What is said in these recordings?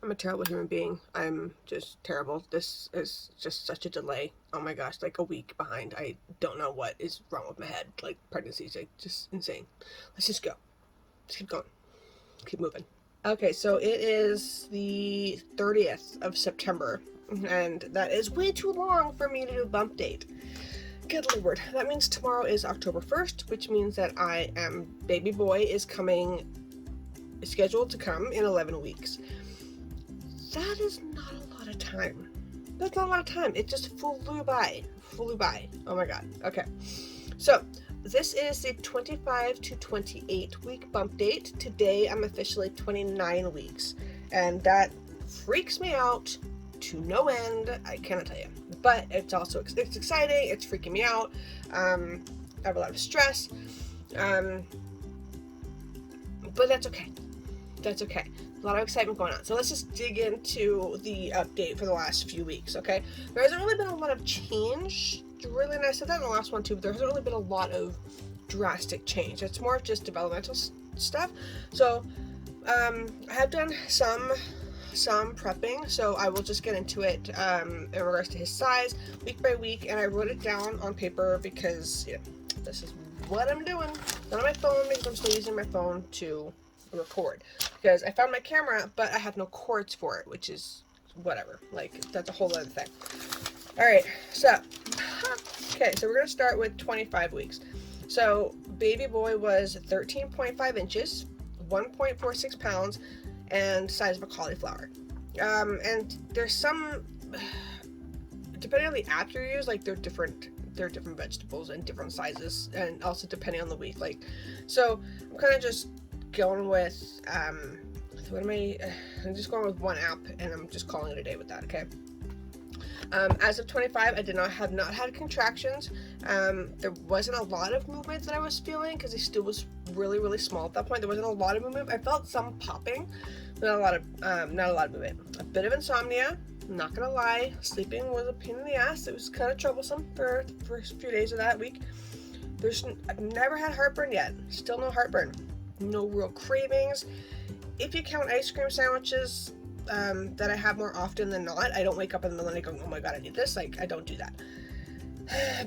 I'm a terrible human being. I'm just terrible. This is just such a delay. Oh my gosh, like a week behind. I don't know what is wrong with my head. Like pregnancy's like just insane. Let's just go. Let's keep going. Keep moving. Okay, so it is the 30th of September, and that is way too long for me to do bump date. Good lord. That means tomorrow is October 1st, which means that baby boy is scheduled to come in 11 weeks. That is not a lot of time. That's not a lot of time. It just flew by. Flew by. Oh my god. Okay. So, this is the 25 to 28 week bump date. Today I'm officially 29 weeks. And that freaks me out to no end. I cannot tell you. But it's exciting. It's freaking me out. I have a lot of stress. But that's okay. That's okay. A lot of excitement going on. So let's just dig into the update for the last few weeks, okay? There hasn't really been a lot of change, really, and I said that in the last one too, but there hasn't really been a lot of drastic change. It's more of just developmental stuff. So I have done some prepping, so I will just get into it in regards to his size, week by week, and I wrote it down on paper because this is what I'm doing. Not on my phone because I'm still using my phone to record, because I found my camera but I have no cords for it, which is whatever, like that's a whole other thing. All right, so we're gonna start with 25 weeks. So baby boy was 13.5 inches, 1.46 pounds, and size of a cauliflower. And there's some, depending on the app you use, like they're different vegetables and different sizes, and also depending on the week. Like, so I'm kind of just going with I'm just going with one app, and I'm just calling it a day with that. Okay. As of 25, I have not had contractions. There wasn't a lot of movement that I was feeling because he still was really, really small at that point. There wasn't a lot of movement. I felt some popping, not a lot of movement. A bit of insomnia. I'm not gonna lie, sleeping was a pain in the ass. It was kind of troublesome for the first few days of that week. I've never had heartburn yet. Still no heartburn. No real cravings. If you count ice cream sandwiches, that I have more often than not. I don't wake up in the middle and go, oh my god, I need this. Like, I don't do that.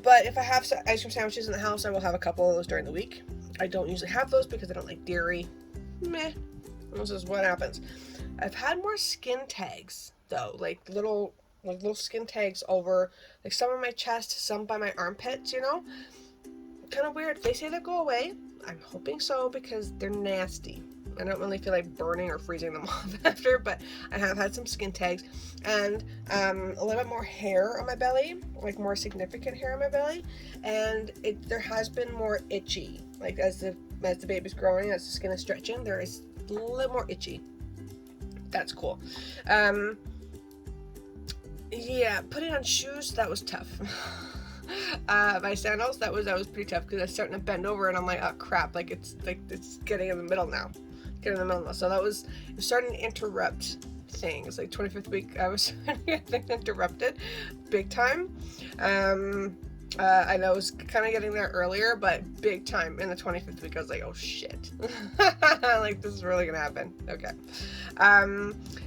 But if I have ice cream sandwiches in the house, I will have a couple of those during the week. I don't usually have those because I don't like dairy. Meh. This is what happens. I've had more skin tags though, like little skin tags over, like some on my chest, some by my armpits. Kind of weird. They say they go away. I'm hoping so because they're nasty. I don't really feel like burning or freezing them off after, but I have had some skin tags and a little bit more hair on my belly, like more significant hair on my belly, and there has been more itchy. Like as the baby's growing, as the skin is stretching, there is a little more itchy. That's cool. Yeah, putting on shoes, that was tough. My sandals, that was pretty tough because I was starting to bend over and I'm like, oh crap, like it's getting in the middle now. So it was starting to interrupt things. Like 25th week, I was getting interrupted big time. I know I was kind of getting there earlier, but big time in the 25th week, I was like, oh shit. Like this is really gonna happen. Okay.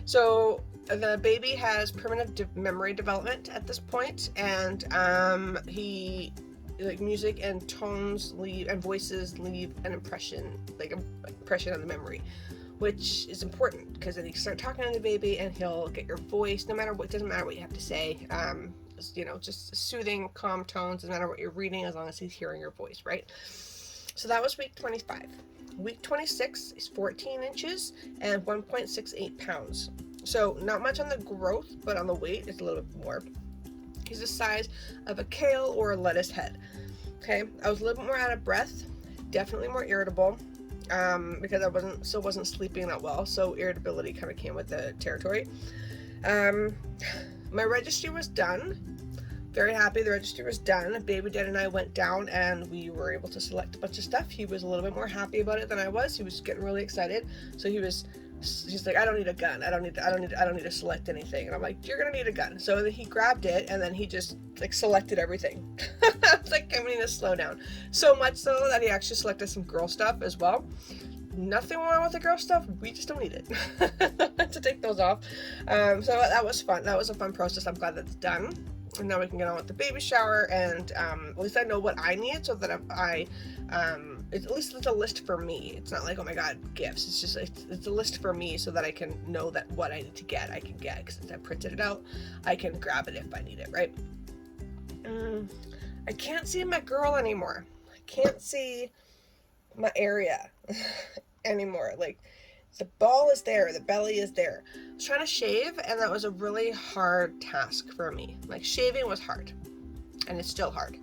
So the baby has permanent memory development at this point, and music and tones and voices leave an impression, on the memory, which is important because then you start talking to the baby and he'll get your voice. It doesn't matter what you have to say. Just soothing, calm tones. Doesn't matter what you're reading as long as he's hearing your voice, right? So that was week 25. Week 26 is 14 inches and 1.68 pounds. So not much on the growth, but on the weight, it's a little bit more. He's the size of a kale or a lettuce head. Okay, I was a little bit more out of breath, definitely more irritable, because I still wasn't sleeping that well, so irritability kind of came with the territory. My registry was done. Very happy the registry was done. Baby Dad and I went down and we were able to select a bunch of stuff. He was a little bit more happy about it than I was. He was getting really excited. So he's like, I don't need a gun. I don't need to select anything. And I'm like, you're gonna need a gun. So then he grabbed it and then he just selected everything. I was like, I need to slow down. So much so that he actually selected some girl stuff as well. nothing wrong with the girl stuff. We just don't need it to take those off. So that was fun. That was a fun process. I'm glad that's done. And now we can get on with the baby shower, and at least I know what I need, so that at least it's a list for me. It's not like, oh my god, gifts. It's just it's a list for me, so that I can know that what I need to get, I can get, because I printed it out. I can grab it if I need it, right? I can't see my girl anymore. I can't see my area anymore. Like, the ball is there, the belly is there. I was trying to shave, and that was a really hard task for me. Like, shaving was hard, and it's still hard.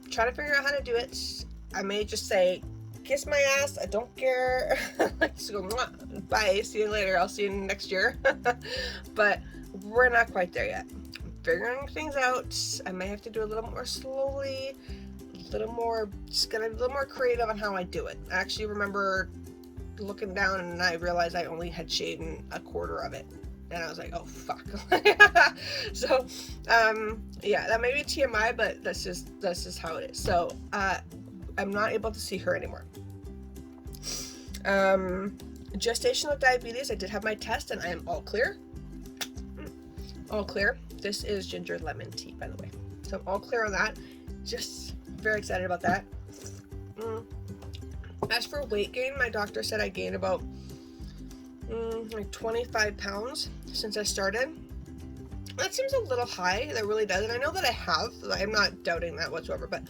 I'm trying to figure out how to do it. I may just say, kiss my ass, I don't care. Just go, bye, see you later, I'll see you next year. But we're not quite there yet. I'm figuring things out. I may have to do a little more slowly, just get a little more creative on how I do it. I actually remember looking down, and I realized I only had shaven a quarter of it, and I was like, oh fuck. So yeah, that may be TMI, but that's just how it is. So I'm not able to see her anymore. Gestational diabetes, I did have my test, and I am all clear. All clear. This is ginger lemon tea, by the way, so I'm all clear on that. Just very excited about that. As for weight gain, my doctor said I gained about like 25 pounds since I started. That seems a little high. That really does. And I know that I have. I'm not doubting that whatsoever, but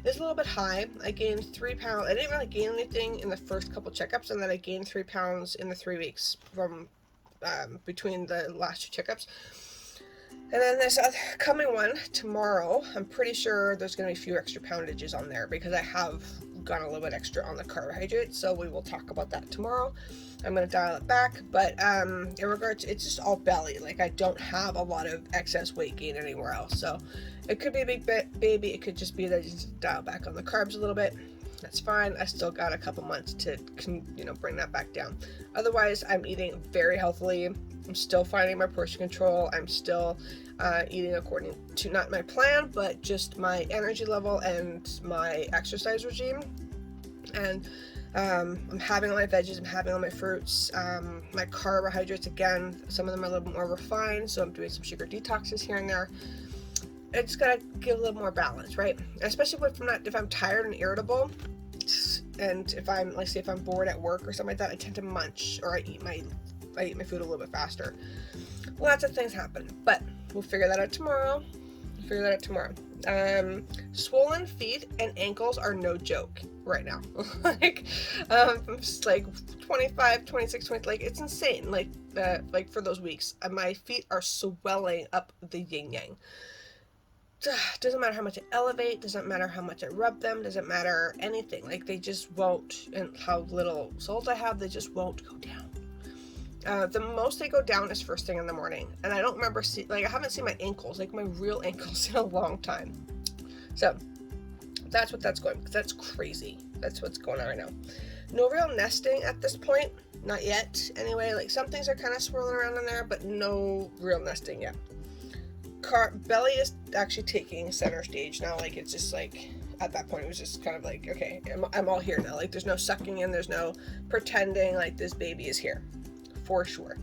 it's a little bit high. I gained 3 pounds. I didn't really gain anything in the first couple checkups, and then I gained 3 pounds in the 3 weeks from between the last 2 checkups. And then this other coming one tomorrow, I'm pretty sure there's going to be a few extra poundages on there, because I have gone a little bit extra on the carbohydrates, so we will talk about that tomorrow. I'm going to dial it back, but in regards to, it's just all belly. Like, I don't have a lot of excess weight gain anywhere else, so it could be a big baby, it could just be that I just dial back on the carbs a little bit. That's fine. I still got a couple months to bring that back down. Otherwise, I'm eating very healthily. I'm still finding my portion control. I'm still eating according to not my plan, but just my energy level and my exercise regime. And I'm having all my veggies, I'm having all my fruits, my carbohydrates, again, some of them are a little bit more refined, so I'm doing some sugar detoxes here and there. I just gotta give a little more balance, right? Especially if I'm tired and irritable, and if I'm, like, say, if I'm bored at work or something like that, I tend to munch, or I eat my food a little bit faster. Lots of things happen, but we'll figure that out tomorrow. Swollen feet and ankles are no joke right now. Like, just like 25, 26, 20, like, it's insane. Like for those weeks, my feet are swelling up the yin yang. Doesn't matter how much I elevate, doesn't matter how much I rub them, doesn't matter anything. Like, they just won't, and how little soles I have, they just won't go down. The most they go down is first thing in the morning, and I don't remember I haven't seen my ankles, like my real ankles, in a long time. So that's what that's going, because that's crazy. That's what's going on right now. No real nesting at this point, not yet. Anyway, like, some things are kind of swirling around in there, but no real nesting yet. Belly is actually taking center stage now. Like, it's just like, at that point it was just kind of like, okay, I'm all here now. Like, there's no sucking in, there's no pretending like this baby is here, for sure.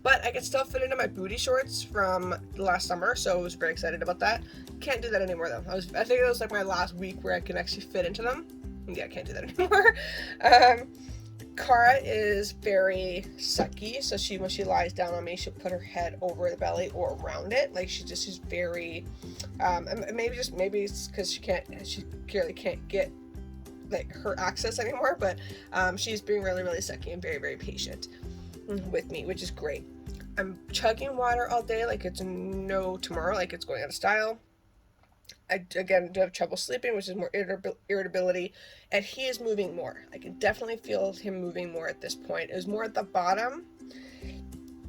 But I can still fit into my booty shorts from last summer, so I was very excited about that. Can't do that anymore though. I think it was like my last week where I can actually fit into them. Yeah, I can't do that anymore. Cara is very sucky, so when she lies down on me, she'll put her head over the belly or around it. Like, she's very, maybe it's because she clearly can't get, like, her access anymore, but she's being really, really sucky and very, very patient with me, which is great. I'm chugging water all day like it's no tomorrow, like it's going out of style. I, again, do have trouble sleeping, which is more irritability, and he is moving more. I can definitely feel him moving more at this point. It was more at the bottom,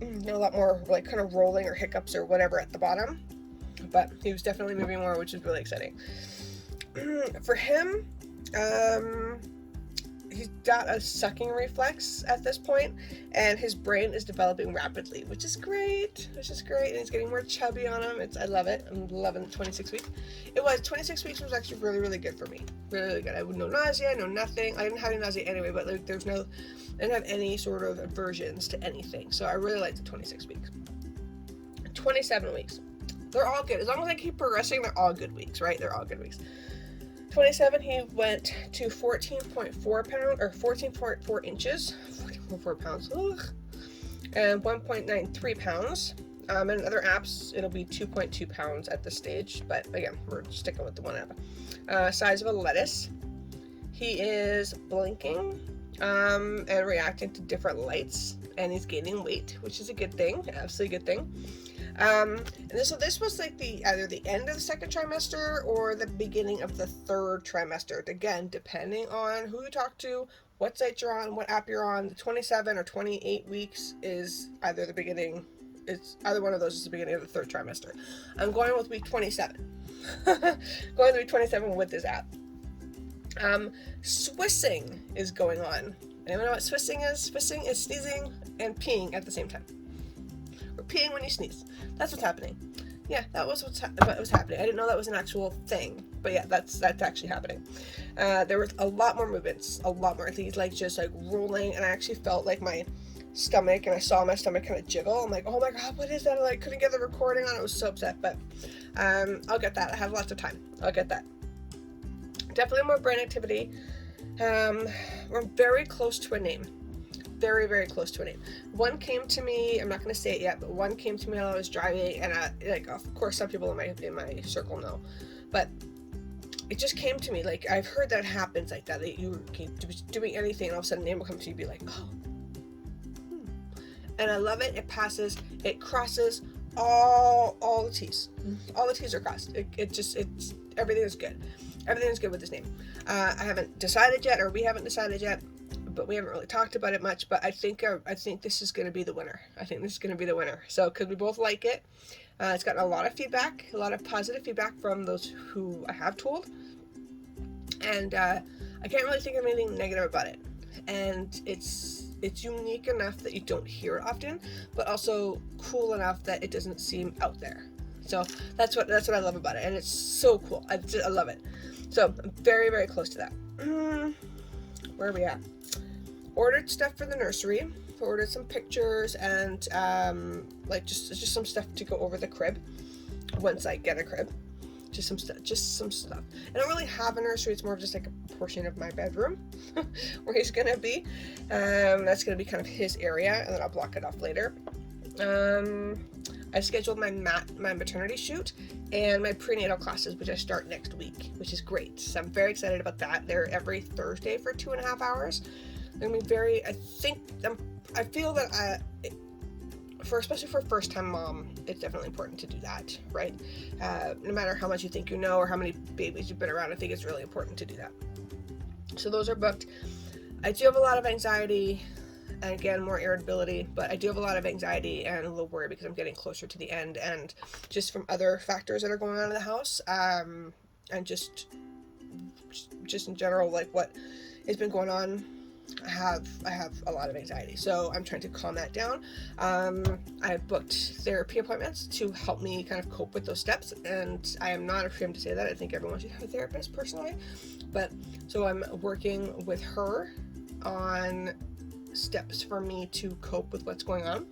a lot more, like, kind of rolling or hiccups or whatever at the bottom, but he was definitely moving more, which is really exciting. For him, he's got a sucking reflex at this point, and his brain is developing rapidly, which is great, and he's getting more chubby on him. I love it. I'm loving 26 weeks. 26 weeks was actually really, really good for me. Really, really good. I had no nausea, no nothing. I didn't have any nausea anyway, but like I didn't have any sort of aversions to anything. So I really liked the 26 weeks. 27 weeks. They're all good. As long as I keep progressing, they're all good weeks, right? They're all good weeks. 27, he went to 14.4 pounds, or 14.4 inches, 14.4 pounds, ugh, and 1.93 pounds. In other apps, it'll be 2.2 pounds at this stage, but again, we're sticking with the one app. Size of a lettuce. He is blinking and reacting to different lights, and he's gaining weight, which is a good thing, absolutely good thing. And so this was like either the end of the second trimester or the beginning of the third trimester. Again, depending on who you talk to, what site you're on, what app you're on, the 27 or 28 weeks is either either one of those is the beginning of the third trimester. I'm going with week 27. Going to week 27 with this app. Swissing is going on. Anyone know what swissing is? Swissing is sneezing and peeing at the same time. Or peeing when you sneeze. That's what's happening. Yeah, that was what was happening. I didn't know that was an actual thing, but yeah, that's actually happening. There was a lot more movements, a lot more. He's like just like rolling, and I actually felt like my stomach, and I saw my stomach kind of jiggle. I'm like, oh my god, what is that? I like couldn't get the recording on. I was so upset, but I'll get that. I have lots of time. I'll get that. Definitely more brain activity. We're very close to a name. Very, very close to a name. One came to me, I'm not going to say it yet, but one came to me while I was driving, and like, of course, some people in my circle know, but it just came to me. Like, I've heard that happens like that you can doing anything, and all of a sudden a name will come to you and be like, oh, and I love it. It passes, it crosses all the T's. All the T's are crossed. It's everything is good. Everything is good with this name. I haven't decided yet, or we haven't decided yet, but we haven't really talked about it much. But I think this is going to be the winner. I think this is going to be the winner. So, because we both like it. It's gotten a lot of feedback, a lot of positive feedback from those who I have told. And I can't really think of anything negative about it. And it's unique enough that you don't hear it often, but also cool enough that it doesn't seem out there. So that's what I love about it, and it's so cool. I love it. So I'm very, very close to that. Where are we at? Ordered stuff for the nursery. Ordered some pictures and like just some stuff to go over the crib once I get a crib. Just some stuff. I don't really have a nursery. It's more of just like a portion of my bedroom where he's gonna be. That's gonna be kind of his area, and then I'll block it off later. I scheduled my maternity shoot and my prenatal classes, which I start next week, which is great. So I'm very excited about that. They're every Thursday for 2.5 hours. They're gonna be I feel that especially for a first-time mom, it's definitely important to do that, right? No matter how much you think you know or how many babies you've been around, I think it's really important to do that. So those are booked. I do have a lot of anxiety, and again, more irritability, but I do have a lot of anxiety and a little worry because I'm getting closer to the end, and just from other factors that are going on in the house, and just in general, like what has been going on. I have a lot of anxiety, so I'm trying to calm that down. I've booked therapy appointments to help me kind of cope with those steps, and I am not ashamed to say that. I think everyone should have a therapist personally, but so I'm working with her on steps for me to cope with what's going on,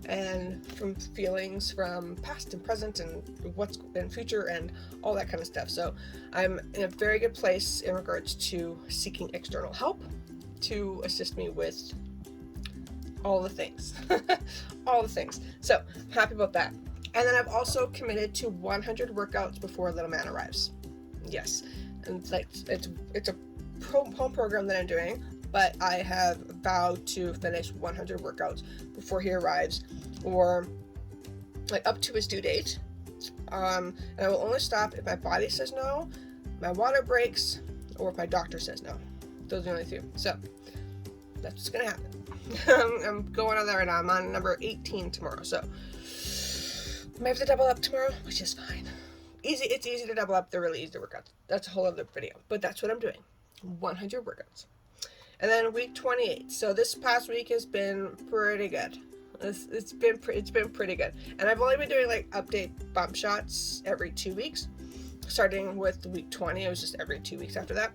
and from feelings from past and present and what's in future and all that kind of stuff. So I'm in a very good place in regards to seeking external help to assist me with all the things. All the things. So I'm happy about that. And then I've also committed to 100 workouts before little man arrives. Yes. And like it's a home program that I'm doing, but I have vowed to finish 100 workouts before he arrives, or like up to his due date. And I will only stop if my body says no, my water breaks, or if my doctor says no. Those are the only two. So that's what's gonna happen. I'm going on that right now. I'm on number 18 tomorrow. So I may have to double up tomorrow, which is fine. It's easy to double up. They're really easy to work out. That's a whole other video. But that's what I'm doing. 100 workouts. And then week 28. So this past week has been pretty good. It's been pretty good. And I've only been doing like update bump shots every 2 weeks. Starting with week 20, it was just every 2 weeks after that.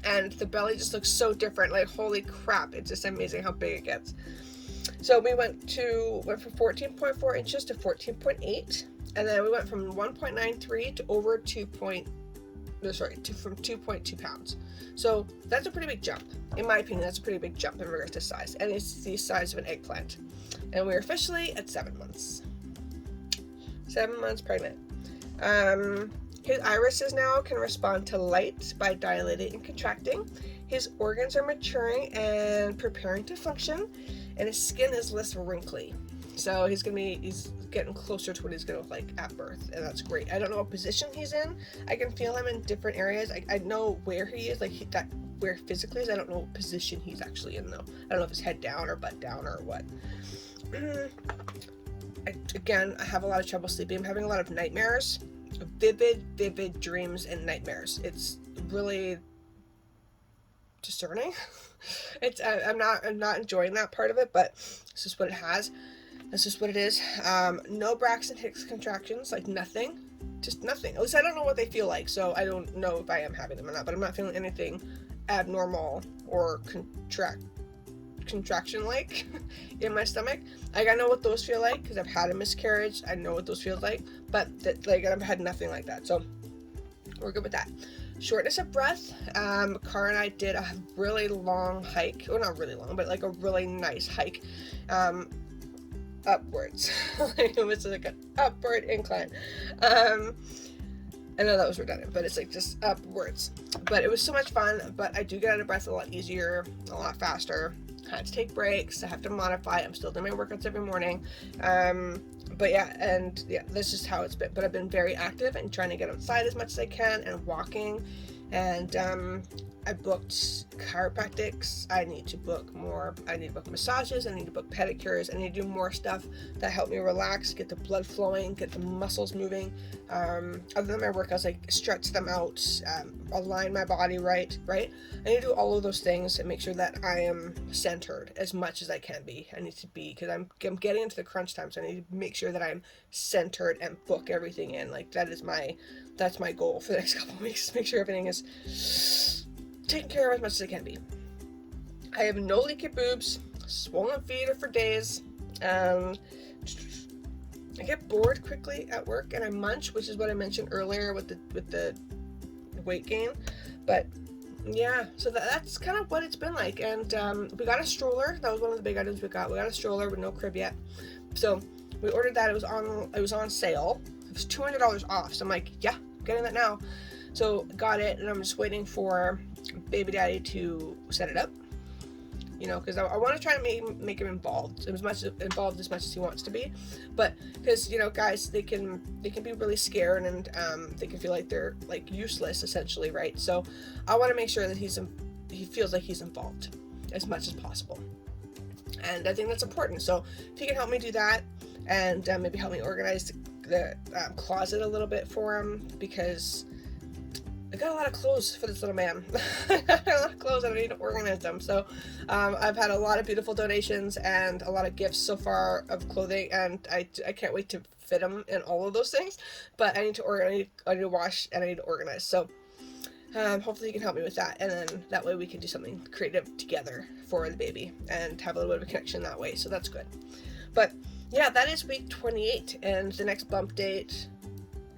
And the belly just looks so different. Like, holy crap, it's just amazing how big it gets. So we went from 14.4 inches to 14.8, and then we went from 1.93 to over from 2.2 pounds. So that's a pretty big jump. In my opinion, that's a pretty big jump in regards to size, and it's the size of an eggplant. And we're officially at 7 months. 7 months pregnant. His irises now can respond to light by dilating and contracting. His organs are maturing and preparing to function, and his skin is less wrinkly. So he's getting closer to what he's gonna look like at birth, and that's great. I don't know what position he's in. I can feel him in different areas. I know where he is, like where physically is. I don't know what position he's actually in though. I don't know if it's head down or butt down or what. I have a lot of trouble sleeping. I'm having a lot of nightmares. Vivid dreams and nightmares. It's really discerning. I'm not enjoying that part of it, but it's just what it has. That's just what it is. No Braxton Hicks contractions, like nothing, just nothing. At least I don't know what they feel like, so I don't know if I am having them or not. But I'm not feeling anything abnormal or contraction like in my stomach. Like, I know what those feel like because I've had a miscarriage. I know what those feel like, but I've had nothing like that, so we're good with that. Shortness of breath. Cara and I did a really long hike. Well, not really long, but like a really nice hike upwards. It was like an upward incline. I know that was redundant, but it's like just upwards. But it was so much fun. But I do get out of breath a lot easier, a lot faster. I had to take breaks. I have to modify. I'm still doing my workouts every morning. But yeah, this is how it's been. But I've been very active and trying to get outside as much as I can and walking. And I booked chiropractics. I need to book more. I need to book massages. I need to book pedicures. I need to do more stuff that help me relax, get the blood flowing, get the muscles moving. Other than my workouts, like stretch them out, align my body right. I need to do all of those things and make sure that I am centered as much as I can be. I need to be, because I'm getting into the crunch time, so I need to make sure that I'm centered and book everything in. Like, that's my goal for the next couple of weeks. Make sure everything is taken care of as much as it can be. I have no leaky boobs, swollen feet for days. I get bored quickly at work and I munch, which is what I mentioned earlier with the weight gain. But yeah, so that's kind of what it's been like. And we got a stroller. That was one of the big items we got. We got a stroller with no crib yet. So we ordered that. It was on sale. It was $200 off. So I'm like, yeah, I'm getting that now. So got it, and I'm just waiting for baby daddy to set it up. You know, because I want to try to make him involved as much as he wants to be. But because, you know, guys, they can be really scared, and they can feel like they're like useless essentially, right? So I want to make sure that he feels like he's involved as much as possible, and I think that's important. So if he can help me do that, and maybe help me organize the closet a little bit for him, because I got a lot of clothes for this little man. I got a lot of clothes and I need to organize them. So I've had a lot of beautiful donations and a lot of gifts so far of clothing, and I can't wait to fit them in all of those things. But I need to I need to wash and I need to organize. So hopefully you can help me with that, and then that way we can do something creative together for the baby and have a little bit of a connection that way. So that's good. But yeah, that is week 28, and the next bump date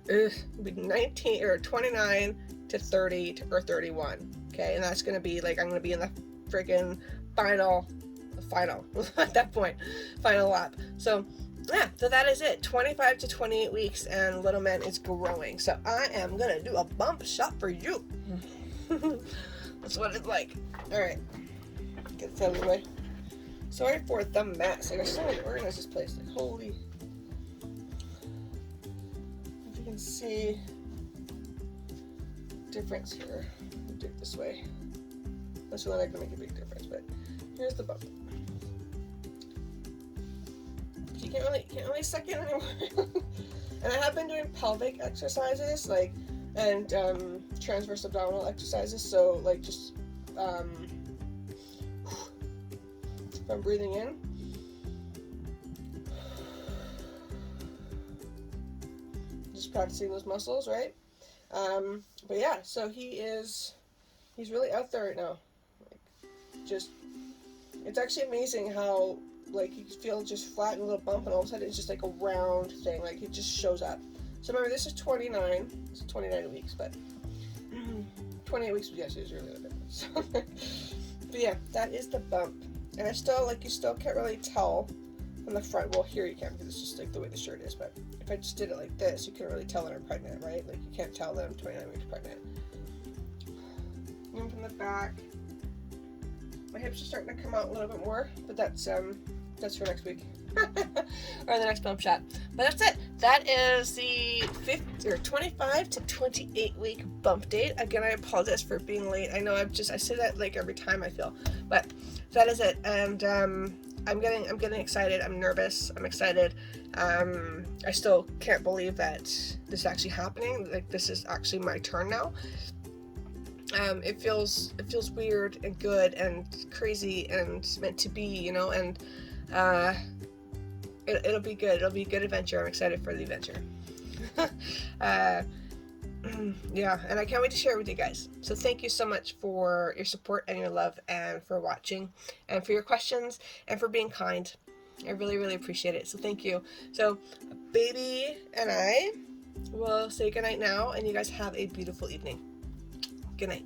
will be 19 or 29 to 30 or 31. Okay, and that's gonna be like, I'm gonna be in the freaking final at that point, final lap. So yeah, so that is it. 25 to 28 weeks, and little man is growing. So I am gonna do a bump shot for you. That's what it's like. All right, get this out of the way. Sorry for the mess. Like, I still need to organize this place. Like, holy. If you can see difference here. I'll do it this way. That's really not gonna make a big difference, but here's the bump. You can't really suck in anymore. And I have been doing pelvic exercises, like, and transverse abdominal exercises. So like just I'm breathing in. Just practicing those muscles, right? But yeah, so he's really out there right now. Like, just, it's actually amazing how, like, you feel just flat and a little bump, and all of a sudden it's just like a round thing. Like, it just shows up. So remember, this is 29. It's 29 weeks, but 28 weeks, yes, it is really good. So, but yeah, that is the bump. And I still, like, you still can't really tell from the front. Well, here you can, because it's just like the way the shirt is, but if I just did it like this, you couldn't really tell that I'm pregnant, right? Like, you can't tell that I'm 29 weeks pregnant. And from the back, my hips are starting to come out a little bit more, but that's for next week. Or the next bump shot. But that's it. That is the 25 to 28 week bump date. Again, I apologize for being late. I know I say that like every time I feel, but that is it. And I'm getting excited. I'm nervous. I'm excited. I still can't believe that this is actually happening. Like, this is actually my turn now. It feels weird and good and crazy and meant to be, you know, and it'll be good. It'll be a good adventure. I'm excited for the adventure. Yeah, and I can't wait to share it with you guys. So thank you so much for your support and your love, and for watching, and for your questions, and for being kind. I really, really appreciate it. So thank you. So baby and I will say goodnight now, and you guys have a beautiful evening. Good night.